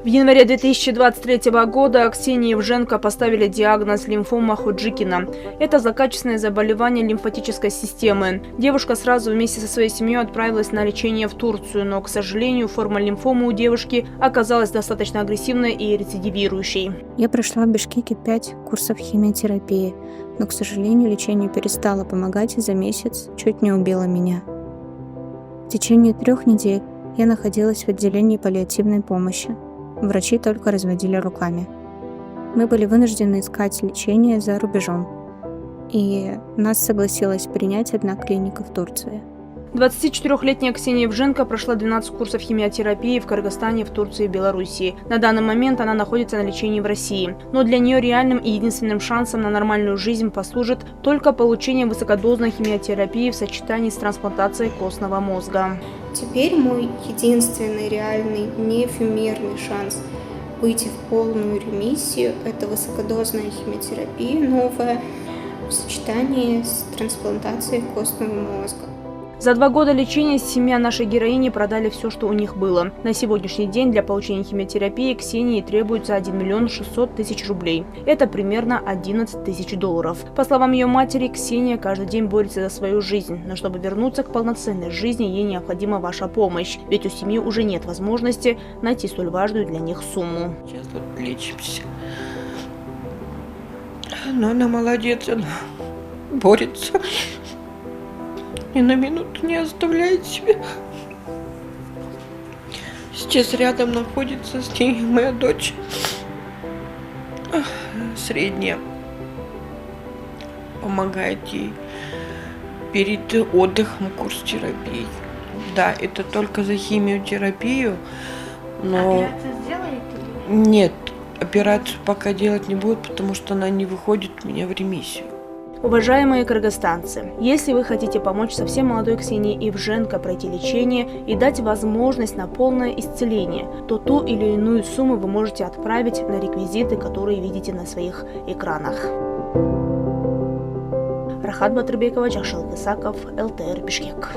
В январе 2023 года Ксении Евженко поставили диагноз лимфома Ходжкина. Это злокачественное заболевание лимфатической системы. Девушка сразу вместе со своей семьей отправилась на лечение в Турцию, но, к сожалению, форма лимфомы у девушки оказалась достаточно агрессивной и рецидивирующей. Я прошла в Бишкеке 5 курсов химиотерапии, но, к сожалению, лечение перестало помогать и за месяц чуть не убило меня. В течение 3 недель я находилась в отделении паллиативной помощи. Врачи только разводили руками. Мы были вынуждены искать лечение за рубежом, и нас согласилась принять одна клиника в Турции. 24-летняя Ксения Евженко прошла 12 курсов химиотерапии в Кыргызстане, в Турции и Белоруссии. На данный момент она находится на лечении в России. Но для нее реальным и единственным шансом на нормальную жизнь послужит только получение высокодозной химиотерапии в сочетании с трансплантацией костного мозга. Теперь мой единственный реальный, неэфемерный шанс выйти в полную ремиссию – это высокодозная химиотерапия новая в сочетании с трансплантацией костного мозга. За 2 года лечения семья нашей героини продали все, что у них было. На сегодняшний день для получения химиотерапии Ксении требуется 1 600 000 рублей. Это примерно 11 тысяч долларов. По словам ее матери, Ксения каждый день борется за свою жизнь. Но чтобы вернуться к полноценной жизни, ей необходима ваша помощь. Ведь у семьи уже нет возможности найти столь важную для них сумму. Сейчас вот лечимся. Но она молодец, она борется. Ни на минуту не оставляет себя. Сейчас рядом находится с ней моя дочь, средняя, помогает ей перед отдыхом курс терапии. Да, это только за химиотерапию, но... Операцию сделаете? Нет, операцию пока делать не будет, потому что она не выходит у меня в ремиссию. Уважаемые кыргызстанцы, если вы хотите помочь совсем молодой Ксении Евженко пройти лечение и дать возможность на полное исцеление, то ту или иную сумму вы можете отправить на реквизиты, которые видите на своих экранах. Рахат Батырбекова, Жакшылык Исаков, ЛТР Бишкек.